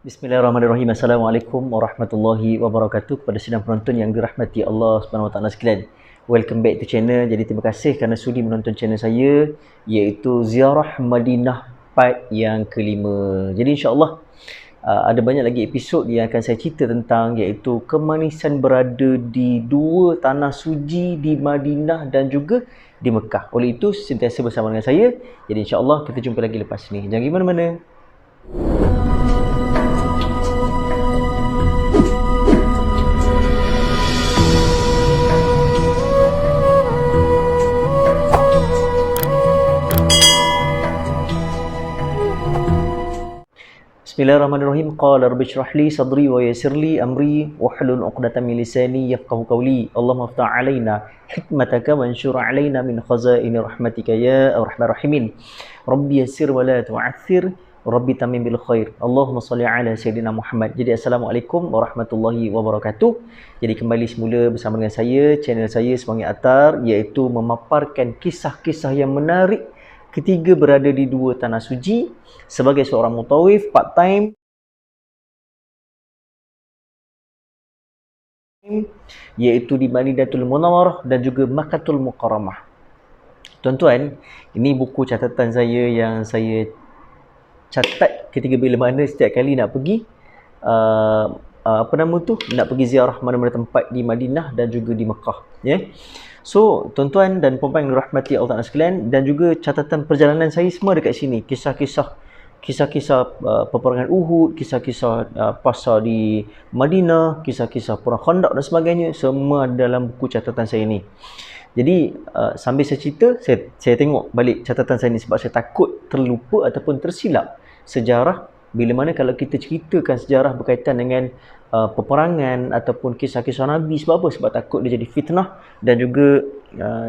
Bismillahirrahmanirrahim. Assalamualaikum warahmatullahi wabarakatuh. Kepada sidang penonton yang dirahmati Allah Subhanahu Wa Taala sekalian. Welcome back to channel. Jadi terima kasih kerana sudi menonton channel saya, iaitu Ziarah Madinah part yang kelima. Jadi insya-Allah ada banyak lagi episod yang akan saya cerita tentang, iaitu kemanisan berada di dua tanah suci di Madinah dan juga di Mekah. Oleh itu sentiasa bersama dengan saya. Jadi insya-Allah kita jumpa lagi lepas ni. Jangan pergi mana-mana. Bismillahirrahmanirrahim. Qala rabbi shrah li sadri wa yassir li amri wahlul 'uqdatam min lisani yafqahu qawli. Allahumma iftah 'alaina hikmataka wa anshur 'alaina min khazaini rahmatika ya arhamar rahimin. Rabbi yassir wa la tu'athir. Rabbi tamim bil khair. Allahumma salli ala sayyidina Muhammad. Jadi assalamualaikum warahmatullahi wabarakatuh. Jadi kembali semula bersama dengan saya, channel saya Semangat Atar, iaitu memaparkan kisah-kisah yang menarik ketika berada di dua tanah suci sebagai seorang mutawif part time, iaitu di Madinatul Munawwarah dan juga Makkatul Mukarramah. Tuan-tuan, ini buku catatan saya yang saya catat ketika bila mana setiap kali nak pergi nak pergi ziarah mana-mana tempat di Madinah dan juga di Mekah, ya. So, tuan-tuan dan puan-puan yang dirahmati Allah Taala sekalian, dan juga catatan perjalanan saya semua dekat sini. Kisah-kisah peperangan Uhud, kisah-kisah pasar di Madinah, kisah-kisah perang Khandaq dan sebagainya, semua dalam buku catatan saya ni. Jadi sambil saya cerita, saya tengok balik catatan saya ni sebab saya takut terlupa ataupun tersilap sejarah bila mana kalau kita ceritakan sejarah berkaitan dengan peperangan ataupun kisah-kisah Nabi. Sebab apa? Sebab takut dia jadi fitnah, dan juga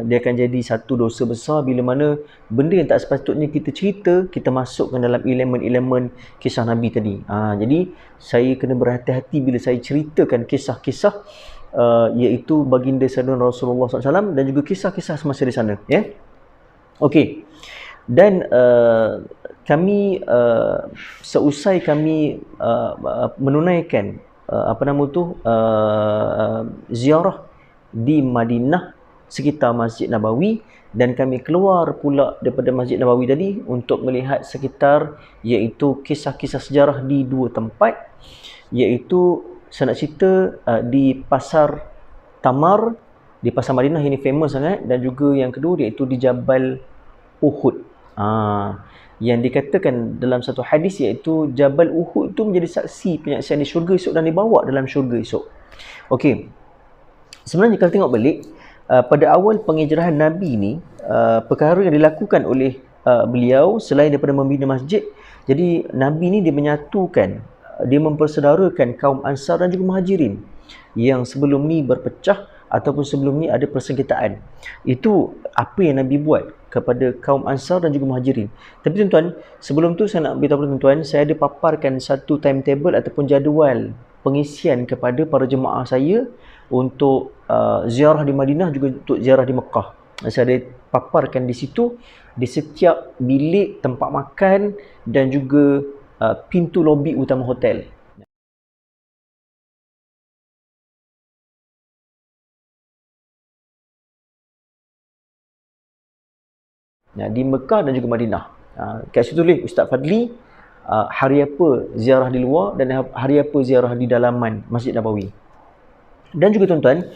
dia akan jadi satu dosa besar bila mana benda yang tak sepatutnya kita cerita, kita masukkan dalam elemen-elemen kisah Nabi tadi. Jadi saya kena berhati-hati bila saya ceritakan kisah-kisah iaitu baginda Sayyidina Rasulullah SAW dan juga kisah-kisah semasa di sana, ya. Okey. Dan kami seusai kami menunaikan ziarah di Madinah sekitar Masjid Nabawi, dan kami keluar pula daripada Masjid Nabawi tadi untuk melihat sekitar, iaitu kisah-kisah sejarah di dua tempat, iaitu saya nak cerita di Pasar Tamar, di Pasar Madinah, ini famous sangat, dan juga yang kedua iaitu di Jabal Uhud. Yang dikatakan dalam satu hadis, iaitu Jabal Uhud itu menjadi saksi penyaksian di syurga esok dan dibawa dalam syurga esok. Okey. Sebenarnya kalau tengok balik pada awal penghijrahan Nabi ni, perkara yang dilakukan oleh beliau selain daripada membina masjid, jadi Nabi ni dia menyatukan, dia mempersaudarakan kaum Ansar dan juga Muhajirin yang sebelum ni berpecah ataupun sebelum ni ada persengketaan. Itu apa yang Nabi buat kepada kaum Ansar dan juga Muhajirin. Tapi tuan-tuan, sebelum tu saya nak beritahu tuan-tuan, saya ada paparkan satu timetable ataupun jadual pengisian kepada para jemaah saya untuk ziarah di Madinah juga untuk ziarah di Mekah. Saya ada paparkan di situ, di setiap bilik tempat makan dan juga pintu lobi utama hotel. Di Mekah dan juga Madinah. Kat situ tulis Ustaz Fadli hari apa ziarah di luar dan hari apa ziarah di dalaman Masjid Nabawi. Dan juga tuan-tuan,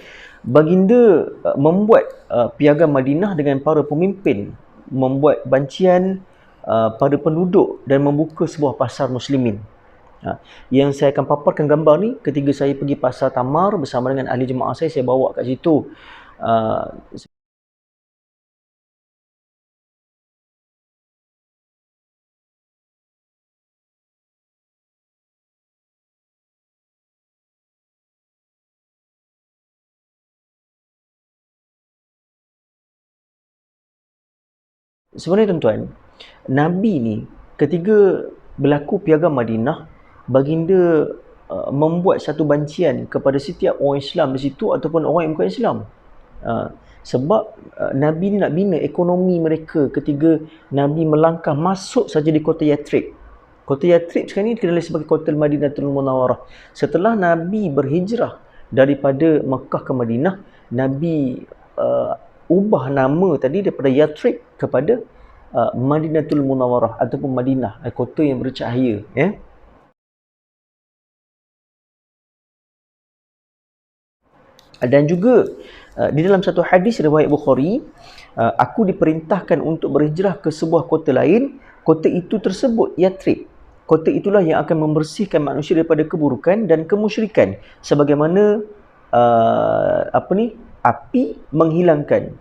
baginda membuat piagam Madinah dengan para pemimpin, membuat bancian pada penduduk dan membuka sebuah pasar muslimin. Yang saya akan paparkan gambar ni ketika saya pergi Pasar Tamar bersama dengan ahli jemaah saya bawa kat situ. Sebenarnya tuan-tuan, Nabi ni ketika berlaku piagam Madinah, baginda membuat satu bancian kepada setiap orang Islam di situ ataupun orang yang bukan Islam. Sebab Nabi ni nak bina ekonomi mereka ketika Nabi melangkah masuk saja di kota Yathrib. Kota Yathrib sekarang ni dikenali sebagai kota Madinatul Munawwarah. Setelah Nabi berhijrah daripada Mekah ke Madinah, Nabi ubah nama tadi daripada Yathrib kepada Madinatul Munawwarah ataupun Madinah, kota yang bercahaya, ya. Dan juga di dalam satu hadis riwayat Bukhari, aku diperintahkan untuk berhijrah ke sebuah kota lain, kota itu tersebut Yathrib. Kota itulah yang akan membersihkan manusia daripada keburukan dan kemusyrikan, sebagaimana api menghilangkan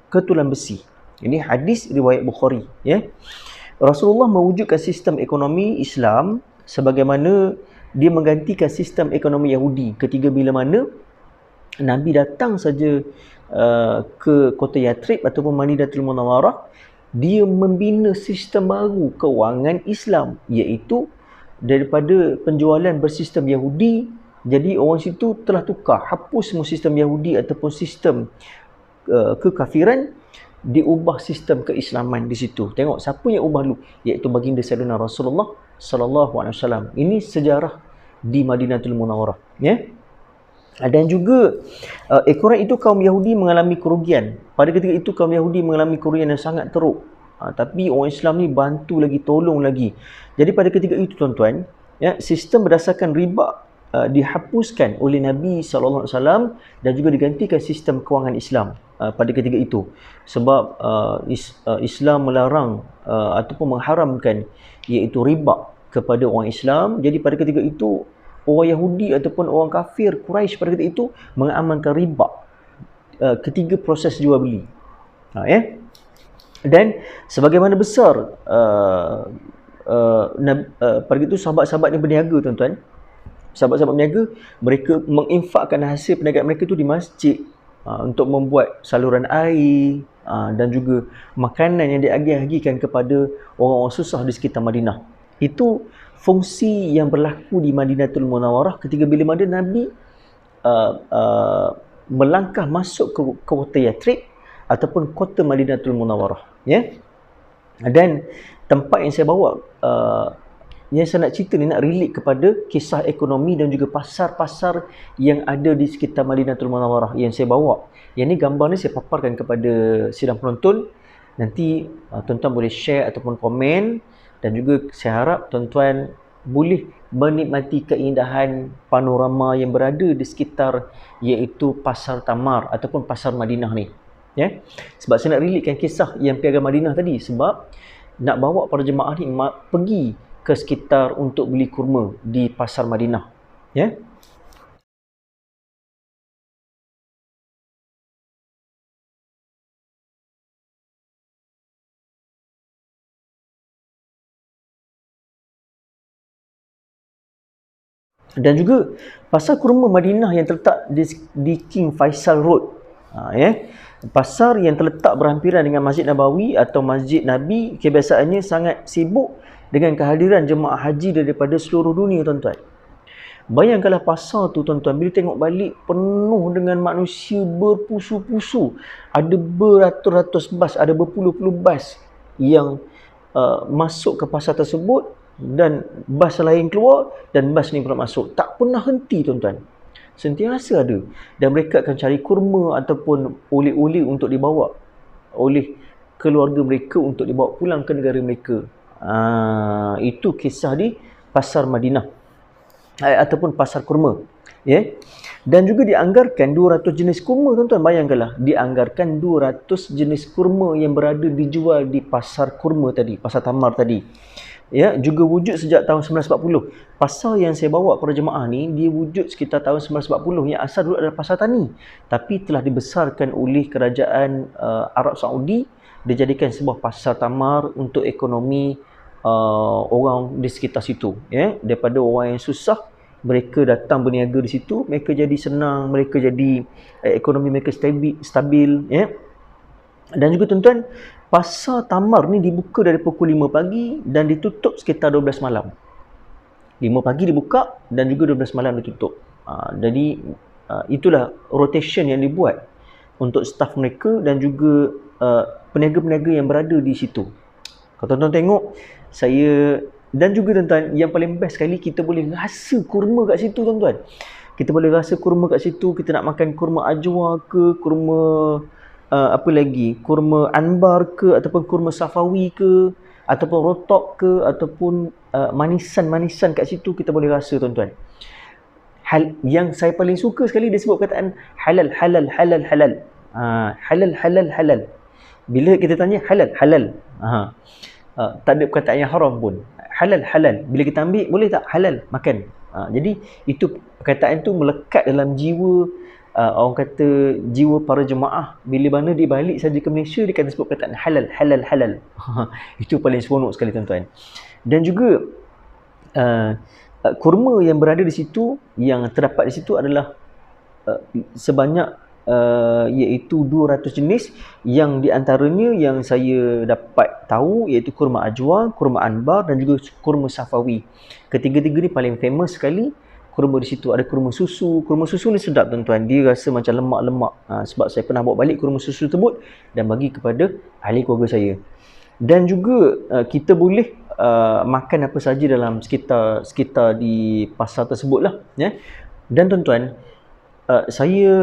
ketulan besi. Ini hadis riwayat Bukhari, ya. Rasulullah mewujudkan sistem ekonomi Islam sebagaimana dia menggantikan sistem ekonomi Yahudi ketika bila mana Nabi datang saja ke kota Yathrib ataupun Madinatul Munawwarah, dia membina sistem baru kewangan Islam, iaitu daripada penjualan bersistem Yahudi, jadi orang situ telah tukar, hapus semua sistem Yahudi ataupun sistem kekafiran, diubah sistem keislaman di situ. Tengok siapa yang ubah dulu, iaitu baginda Sayyidina Rasulullah sallallahu alaihi wasallam. Ini sejarah di Madinatul Munawwarah, ya. Dan juga ekoran itu kaum Yahudi mengalami kerugian. Pada ketika itu kaum Yahudi mengalami kerugian yang sangat teruk. Tapi orang Islam ni bantu lagi, tolong lagi. Jadi pada ketika itu tuan-tuan, ya, sistem berdasarkan riba dihapuskan oleh Nabi SAW dan juga digantikan sistem kewangan Islam pada ketika itu. Sebab Islam melarang ataupun mengharamkan iaitu riba kepada orang Islam. Jadi pada ketika itu orang Yahudi ataupun orang kafir Quraisy pada ketika itu mengamalkan riba ketiga proses jual beli. Ya. Dan sebagaimana besar pada itu sahabat-sahabat yang berniaga, tuan-tuan. Sahabat-sahabat berniaga, mereka menginfakkan hasil perniagaan mereka itu di masjid untuk membuat saluran air dan juga makanan yang diagih-agihkan kepada orang-orang susah di sekitar Madinah. Itu fungsi yang berlaku di Madinatul Munawwarah ketika bila mana Nabi melangkah masuk ke kota Yathrib ataupun kota Madinatul Munawwarah, ya. Dan tempat yang saya bawa yang saya nak cerita ni nak relate kepada kisah ekonomi dan juga pasar-pasar yang ada di sekitar Madinatul Munawwarah yang saya bawa. Yang ni gambar ni saya paparkan kepada sidang penonton. Nanti tuan-tuan boleh share ataupun komen. Dan juga saya harap tuan-tuan boleh menikmati keindahan panorama yang berada di sekitar iaitu Pasar Tamar ataupun Pasar Madinah ni. Ya? Sebab saya nak relatekan kisah yang Piagam Madinah tadi. Sebab nak bawa para jemaah ni pergi ke sekitar untuk beli kurma di Pasar Madinah. Ya? Dan juga pasar kurma Madinah yang terletak di King Faisal Road. Ya. Pasar yang terletak berhampiran dengan Masjid Nabawi atau Masjid Nabi kebiasaannya sangat sibuk dengan kehadiran jemaah haji daripada seluruh dunia, tuan-tuan. Bayangkanlah pasar tu, tuan-tuan, bila tengok balik penuh dengan manusia berpusu-pusu. Ada beratus-ratus bas, ada berpuluh-puluh bas yang masuk ke pasar tersebut, dan bas lain keluar dan bas ni pula masuk. Tak pernah henti, tuan-tuan. Sentiasa ada. Dan mereka akan cari kurma ataupun oleh-oleh untuk dibawa oleh keluarga mereka untuk dibawa pulang ke negara mereka. Itu kisah di Pasar Madinah ataupun pasar kurma. Ya. Dan juga dianggarkan 200 jenis kurma, tuan-tuan. Bayangkanlah, dianggarkan 200 jenis kurma yang berada dijual di pasar kurma tadi, Pasar Tamar tadi. Ya, juga wujud sejak tahun 1940. Pasar yang saya bawa para jemaah ni, dia wujud sekitar tahun 1940. Yang asal dulu adalah pasar tani, tapi telah dibesarkan oleh kerajaan Arab Saudi, dijadikan sebuah pasar tamar untuk ekonomi orang di sekitar situ. Ya, daripada orang yang susah, mereka datang berniaga di situ, mereka jadi senang, mereka jadi ekonomi mereka stabil. Ya. Dan juga, tuan-tuan, Pasar Tamar ni dibuka dari pukul 5 pagi dan ditutup sekitar 12 malam. 5 pagi dibuka dan juga 12 malam ditutup. Jadi itulah rotation yang dibuat untuk staf mereka dan juga peniaga-peniaga yang berada di situ. Kalau tuan-tuan tengok, saya Dan juga tuan-tuan, yang paling best sekali, kita boleh rasa kurma kat situ tuan-tuan. Kita boleh rasa kurma kat situ, kita nak makan kurma ajwa ke, kurma apa lagi, kurma anbar ke, ataupun kurma safawi ke, ataupun rotok ke, ataupun manisan-manisan kat situ, kita boleh rasa tuan-tuan. Yang saya paling suka sekali, dia sebut perkataan halal, halal, halal, halal. Halal, halal, halal. Bila kita tanya halal, halal. Tak ada perkataan yang haram pun. Halal, halal. Bila kita ambil, boleh tak? Halal, makan. Jadi itu perkataan tu melekat dalam jiwa, orang kata jiwa para jemaah. Bila mana dia balik saja ke Malaysia, dia akan sebut perkataan halal, halal, halal. Itu paling seronok sekali tuan-tuan. Dan juga kurma yang berada di situ, yang terdapat di situ adalah sebanyak iaitu 200 jenis, yang di antaranya yang saya dapat tahu iaitu kurma ajwa, kurma anbar dan juga kurma safawi. Ketiga-tiga ni paling famous sekali. Kurma di situ ada kurma susu. Kurma susu ni sedap tuan-tuan. Dia rasa macam lemak-lemak. Sebab saya pernah bawa balik kurma susu tersebut dan bagi kepada ahli keluarga saya. Dan juga kita boleh makan apa saja dalam sekitar di pasar tersebut lah, ya. Dan tuan-tuan, saya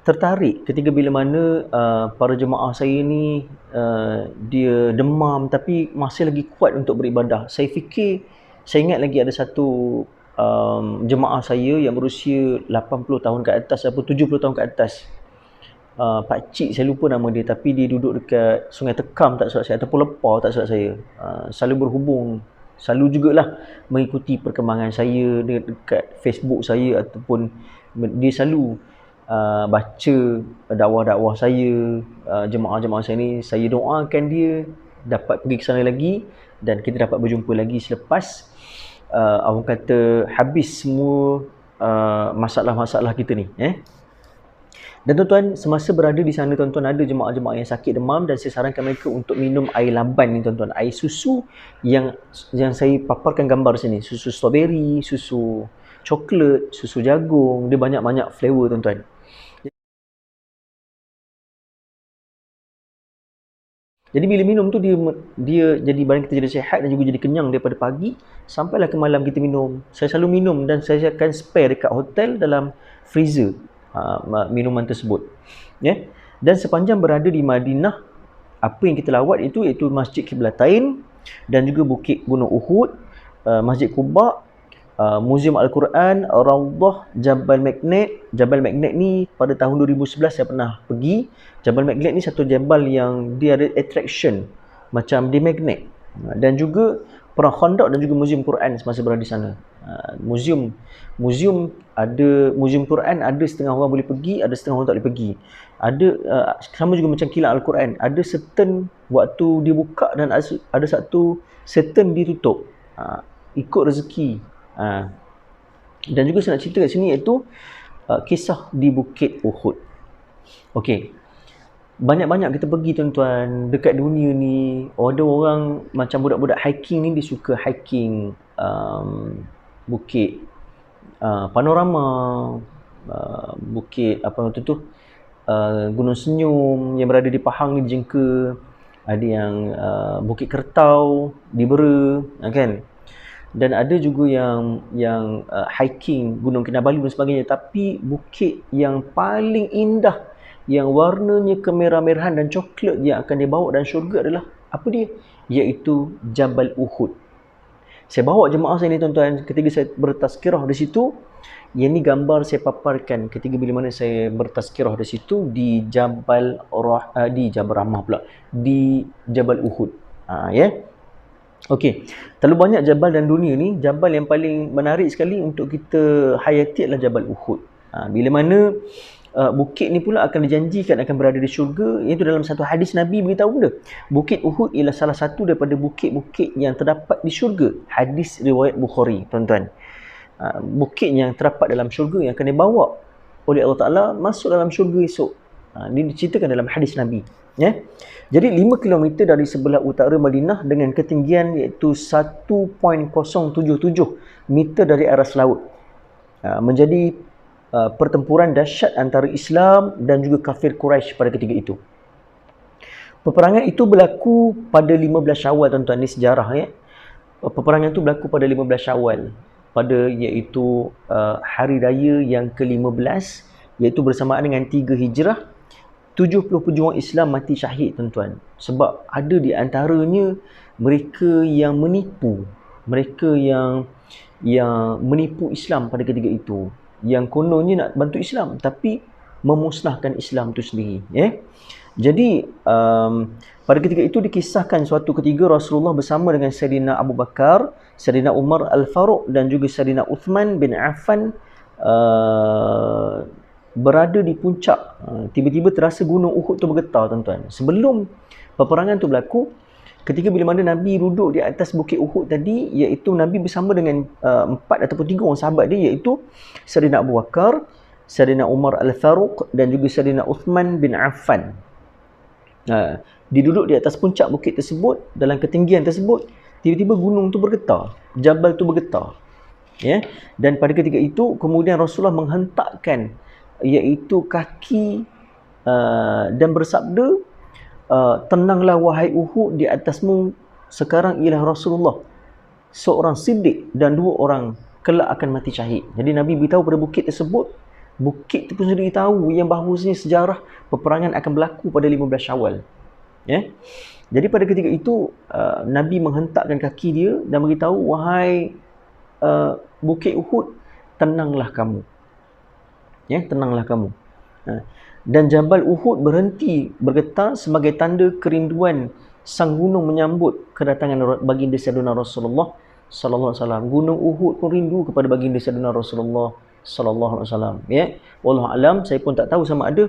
tertarik ketika bila mana para jemaah saya ni dia demam tapi masih lagi kuat untuk beribadah. Saya ingat lagi ada satu jemaah saya yang berusia 80 tahun ke atas atau 70 tahun ke atas. Pak Cik, saya lupa nama dia, tapi dia duduk dekat Sungai Tekam tak silap saya, ataupun Lepar tak silap saya. Selalu berhubung, selalu jugalah mengikuti perkembangan saya dekat Facebook saya, ataupun dia selalu baca dakwah-dakwah saya, jemaah-jemaah saya ni. Saya doakan dia dapat pergi ke sana lagi dan kita dapat berjumpa lagi selepas orang kata habis semua masalah-masalah kita ni, Dan tuan-tuan, semasa berada di sana tuan-tuan, ada jemaah-jemaah yang sakit demam dan saya sarankan mereka untuk minum air laban ni tuan-tuan. Air susu yang saya paparkan gambar sini. Susu strawberry, susu coklat, susu jagung. Dia banyak-banyak flavor tuan-tuan. Jadi bila minum tu dia jadi badan kita jadi sihat dan juga jadi kenyang daripada pagi sampailah ke malam kita minum. Saya selalu minum dan saya akan spare dekat hotel dalam freezer minuman tersebut, ya. Dan sepanjang berada di Madinah, apa yang kita lawat itu iaitu Masjid Qiblatain dan juga Bukit Gunung Uhud, Masjid Quba, Muzium Al-Quran, Raudhah, Jabal Magnet. Jabal Magnet ni pada tahun 2011 saya pernah pergi. Jabal Magnet ni satu jabal yang dia ada attraction macam di magnet. Dan juga Perang Khandaq dan juga Muzium Quran semasa berada di sana. Muzium Quran ada setengah orang boleh pergi, ada setengah orang tak boleh pergi. Ada sama juga macam kilat Al-Quran, ada certain waktu dia buka dan ada satu certain dia tutup. Ikut rezeki. Dan juga saya nak cerita kat sini iaitu kisah di Bukit Uhud. Okey. Banyak-banyak kita pergi tuan-tuan dekat dunia ni. Ada orang macam budak-budak hiking ni, dia suka hiking bukit panorama, bukit apa tu Gunung Senyum yang berada di Pahang ni, di Jengka. Ada yang Bukit Kertau di Bera, kan. Dan ada juga yang hiking Gunung Kinabalu dan sebagainya. Tapi bukit yang paling indah, yang warnanya kemerah-merahan dan coklat yang akan dibawa dan syurga adalah apa dia? Iaitu Jabal Uhud. Saya bawa jemaah saya ni tuan-tuan ketika saya bertazkirah di situ. Yang ni gambar saya paparkan ketika bila mana saya bertazkirah di situ di Jabal Rahmah pula, di Jabal Uhud. Ya. Okey. Terlalu banyak jabal dan dunia ni, jabal yang paling menarik sekali untuk kita hayati adalah Jabal Uhud. Bila mana bukit ni pula akan dijanjikan akan berada di syurga. Itu dalam satu hadis Nabi beritahu benda. Bukit Uhud ialah salah satu daripada bukit-bukit yang terdapat di syurga. Hadis riwayat Bukhari, tuan-tuan. Bukit yang terdapat dalam syurga yang akan dibawa oleh Allah Ta'ala masuk dalam syurga esok. Ini diceritakan dalam hadis Nabi, ya. Jadi 5 km dari sebelah utara Madinah dengan ketinggian iaitu 1.077 meter dari aras laut. Menjadi pertempuran dahsyat antara Islam dan juga kafir Quraisy pada ketika itu. Peperangan itu berlaku pada 15 Syawal tuan-tuan, ni sejarah, ya. peperangan tu berlaku pada 15 Syawal, pada iaitu hari raya yang ke-15, iaitu bersamaan dengan 3 Hijrah. 70 pejuang Islam mati syahid, tuan-tuan. Sebab ada di antaranya mereka yang menipu, mereka yang menipu Islam pada ketika itu, yang kononnya nak bantu Islam tapi memusnahkan Islam tu sendiri. Jadi pada ketika itu dikisahkan suatu ketika Rasulullah bersama dengan Sayyidina Abu Bakar, Sayyidina Umar Al-Faruq dan juga Sayyidina Uthman bin Affan berada di puncak. Tiba-tiba terasa gunung Uhud tu bergetar, tuan-tuan. Sebelum peperangan tu berlaku, ketika bila mana Nabi duduk di atas bukit Uhud tadi, iaitu Nabi bersama dengan 4 ataupun 3 orang sahabat dia, iaitu Sayyidina Abu Bakar, Sayyidina Umar Al-Faruq dan juga Sayyidina Uthman bin Affan. Dia duduk di atas puncak bukit tersebut, dalam ketinggian tersebut, tiba-tiba gunung tu bergetar, jabal tu bergetar. Dan pada ketika itu kemudian Rasulullah menghentakkan iaitu kaki dan bersabda, tenanglah wahai Uhud, di atasmu sekarang ialah Rasulullah, seorang siddiq dan 2 orang kelak akan mati syahid. Jadi Nabi beritahu pada bukit tersebut, bukit itu pun sudah tahu yang bahawasanya sejarah peperangan akan berlaku pada 15 Syawal. Jadi pada ketika itu Nabi menghentakkan kaki dia dan beritahu, wahai bukit Uhud, tenanglah kamu. Tenanglah kamu. Dan Jabal Uhud berhenti bergetar sebagai tanda kerinduan sang gunung menyambut kedatangan baginda Sayyidina Rasulullah sallallahu alaihi wasallam. Gunung Uhud pun rindu kepada baginda Sayyidina Rasulullah sallallahu alaihi wasallam. Wallahu alam, saya pun tak tahu sama ada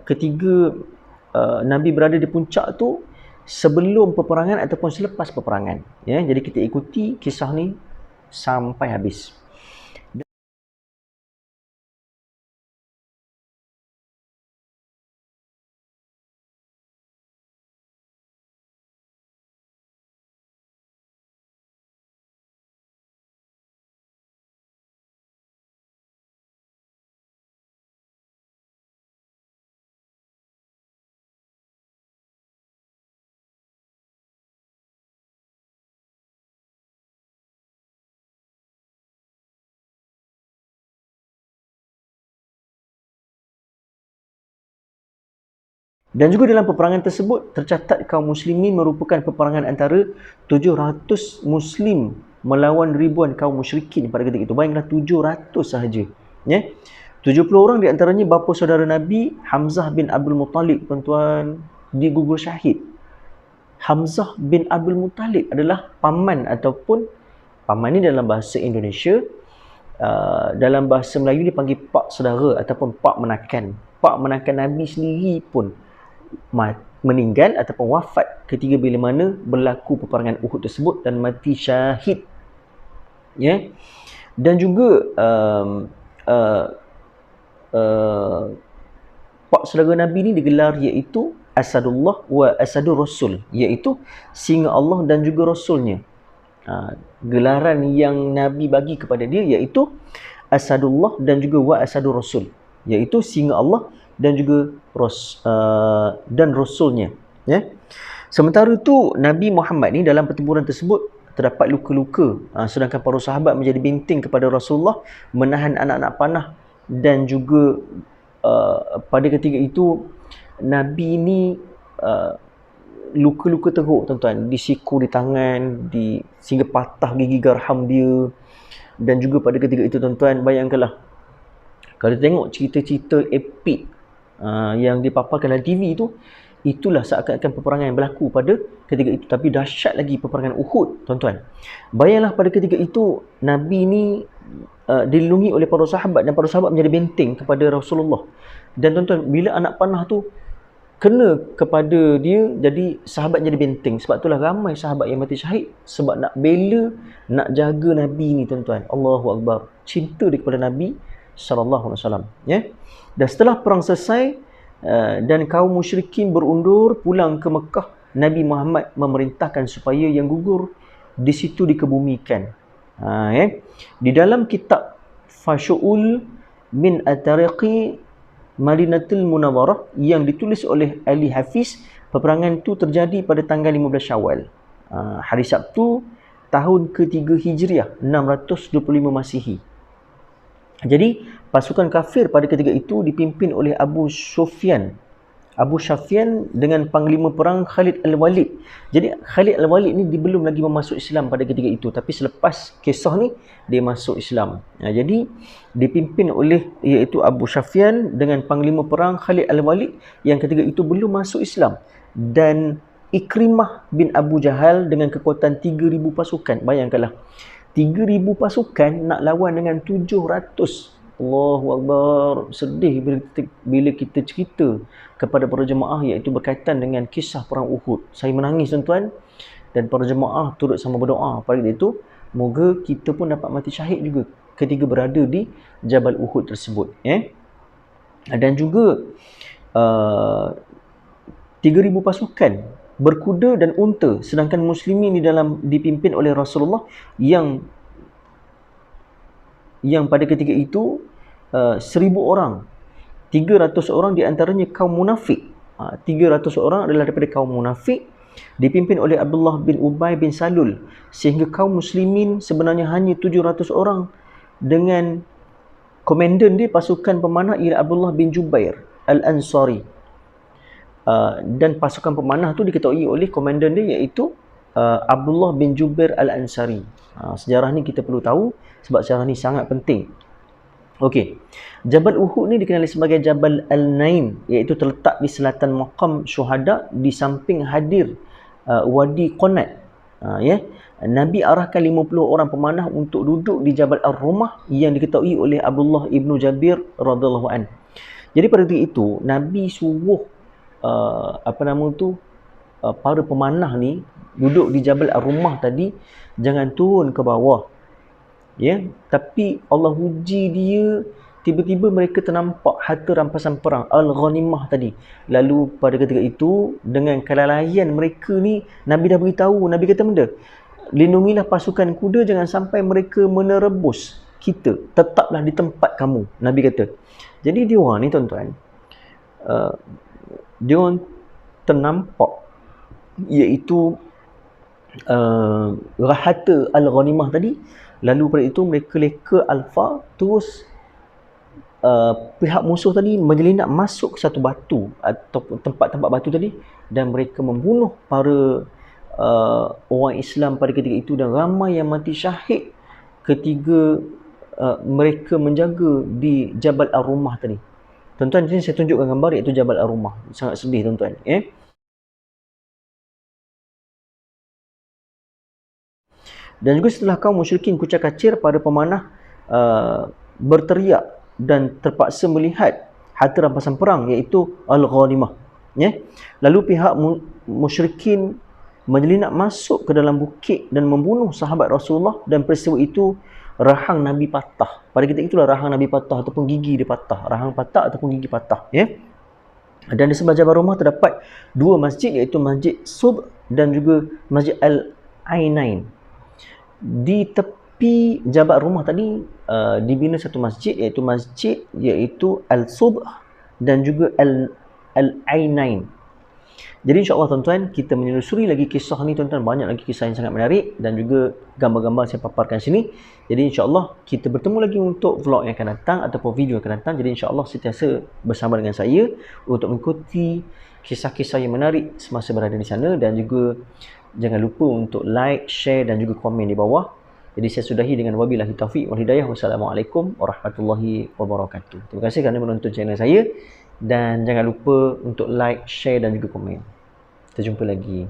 ketiga Nabi berada di puncak tu sebelum peperangan ataupun selepas peperangan. Jadi kita ikuti kisah ni sampai habis. Dan juga dalam peperangan tersebut tercatat kaum muslimin merupakan peperangan antara 700 muslim melawan ribuan kaum musyrikin pada ketika itu. Bayangkanlah 700 sahaja. 70 orang di antaranya bapa saudara Nabi, Hamzah bin Abdul Muttalib, tuan-tuan, digugur syahid. Hamzah bin Abdul Muttalib adalah paman, ataupun paman ni dalam bahasa Indonesia, dalam bahasa Melayu dipanggil pak saudara ataupun pak menakan. Pak menakan Nabi sendiri pun meninggal ataupun wafat ketika bila mana berlaku peperangan Uhud tersebut dan mati syahid. Dan juga pak saudara Nabi ni digelar iaitu Asadullah wa Asadur Rasul, iaitu singa Allah dan juga Rasulnya. Gelaran yang Nabi bagi kepada dia iaitu Asadullah dan juga wa Asadur Rasul, iaitu singa Allah dan juga dan Rasulnya. Sementara itu Nabi Muhammad ni dalam pertempuran tersebut terdapat luka-luka, sedangkan para sahabat menjadi binting kepada Rasulullah, menahan anak-anak panah. Dan juga pada ketika itu Nabi ni luka-luka teruk, tuan-tuan, disiku di tangan, sehingga patah gigi garham dia. Dan juga pada ketika itu, tuan-tuan, bayangkanlah kalau tengok cerita-cerita epik yang dipaparkan dalam TV tu, itulah seakan-akan peperangan yang berlaku pada ketika itu. Tapi dahsyat lagi peperangan Uhud, tuan-tuan. Bayanglah pada ketika itu Nabi ni dilindungi oleh para sahabat, dan para sahabat menjadi benteng kepada Rasulullah. Dan tuan-tuan, bila anak panah tu kena kepada dia, jadi sahabat jadi benteng. Sebab itulah ramai sahabat yang mati syahid, sebab nak bela, nak jaga Nabi ni, tuan-tuan. Allahu Akbar. Cinta dia kepada Nabi sallallahu alaihi wasallam. Dan setelah perang selesai dan kaum musyrikin berundur pulang ke Mekah, Nabi Muhammad memerintahkan supaya yang gugur di situ dikebumikan. Di dalam kitab Fashu'ul min At-Tariqi Madinatul Munawwarah yang ditulis oleh Ali Hafiz, peperangan itu terjadi pada tanggal 15 Syawal, hari Sabtu, tahun ke-3 Hijriah 625 Masihi. Jadi pasukan kafir pada ketika itu dipimpin oleh Abu Sufyan dengan panglima perang Khalid Al-Walid. Jadi Khalid Al-Walid ni dia belum lagi memasuk Islam pada ketika itu, tapi selepas kisah ni dia masuk Islam. Jadi dipimpin oleh iaitu Abu Sufyan dengan panglima perang Khalid Al-Walid yang ketika itu belum masuk Islam, dan Ikrimah bin Abu Jahal dengan kekuatan 3,000 pasukan. Bayangkanlah 3,000 pasukan nak lawan dengan 700. Allahu Akbar. Sedih bila kita cerita kepada para jemaah iaitu berkaitan dengan kisah perang Uhud. Saya menangis tuan-tuan, dan para jemaah turut sama berdoa pada itu, moga kita pun dapat mati syahid juga ketika berada di Jabal Uhud tersebut. Dan juga 3,000 pasukan berkuda dan unta, sedangkan muslimin dipimpin oleh Rasulullah yang pada ketika itu 1,000 orang. 300 orang di antaranya kaum munafik. 300 orang adalah daripada kaum munafik, dipimpin oleh Abdullah bin Ubay bin Salul, sehingga kaum muslimin sebenarnya hanya 700 orang, dengan komandan dia pasukan pemanah ialah Abdullah bin Jubair Al-Ansari. Dan pasukan pemanah tu diketahui oleh komandan dia iaitu Abdullah bin Jubair Al-Ansari. Sejarah ni kita perlu tahu sebab sejarah ni sangat penting. Okey. Jabal Uhud ni dikenali sebagai Jabal Al-Naim, iaitu terletak di selatan Maqam Syuhada di samping hadir Wadi Qanat. Nabi arahkan 50 orang pemanah untuk duduk di Jabal Ar-Rumah yang diketahui oleh Abdullah ibnu Jabir radhiyallahu an. Jadi pada ketika itu Nabi suruh para pemanah ni duduk di Jabal Ar-Rumah tadi, jangan turun ke bawah. Tapi Allah uji dia, tiba-tiba mereka ternampak harta rampasan perang Al-Ghanimah tadi. Lalu pada ketika itu, dengan kelalaian mereka ni, Nabi dah beritahu, Nabi kata benda, lindungilah pasukan kuda, jangan sampai mereka menerebus kita, tetaplah di tempat kamu, Nabi kata. Jadi dia orang ni tuan-tuan, dia orang ternampak iaitu harta Al-Ghanimah tadi. Lalu pada itu mereka leka alfa, terus pihak musuh tadi menyelinap masuk ke satu batu atau tempat-tempat batu tadi, dan mereka membunuh para orang Islam pada ketika itu, dan ramai yang mati syahid ketika mereka menjaga di Jabal Ar-Rumah tadi. Tuan-tuan, ini saya tunjukkan gambar iaitu Jabal Ar-Rumah. Sangat sedih tuan-tuan. Dan juga setelah kaum musyrikin kucak-kacir, pada pemanah berteriak dan terpaksa melihat harta rampasan perang iaitu Al-Ghanimah. Lalu pihak musyrikin menyelinap masuk ke dalam bukit dan membunuh sahabat Rasulullah, dan peristiwa itu rahang Nabi patah. Pada ketika itulah rahang Nabi patah ataupun gigi dia patah. Rahang patah ataupun gigi patah. Dan di sebelah Jabal Rumah terdapat dua masjid iaitu Masjid Subh dan juga Masjid Al-Ainain. Di tepi Jabal Rumah tadi dibina satu masjid iaitu Al-Subh dan juga Al-Ainain. Jadi insya-Allah tuan-tuan, kita menelusuri lagi kisah ni tuan-tuan, banyak lagi kisah yang sangat menarik dan juga gambar-gambar saya paparkan sini. Jadi insya-Allah kita bertemu lagi untuk vlog yang akan datang ataupun video yang akan datang. Jadi insya-Allah sentiasa bersama dengan saya untuk mengikuti kisah-kisah yang menarik semasa berada di sana, dan juga jangan lupa untuk like, share dan juga komen di bawah. Jadi saya sudahi dengan wabillahi taufiq wal hidayah. Wassalamualaikum warahmatullahi wabarakatuh. Terima kasih kerana menonton channel saya, dan jangan lupa untuk like, share dan juga komen. Kita jumpa lagi.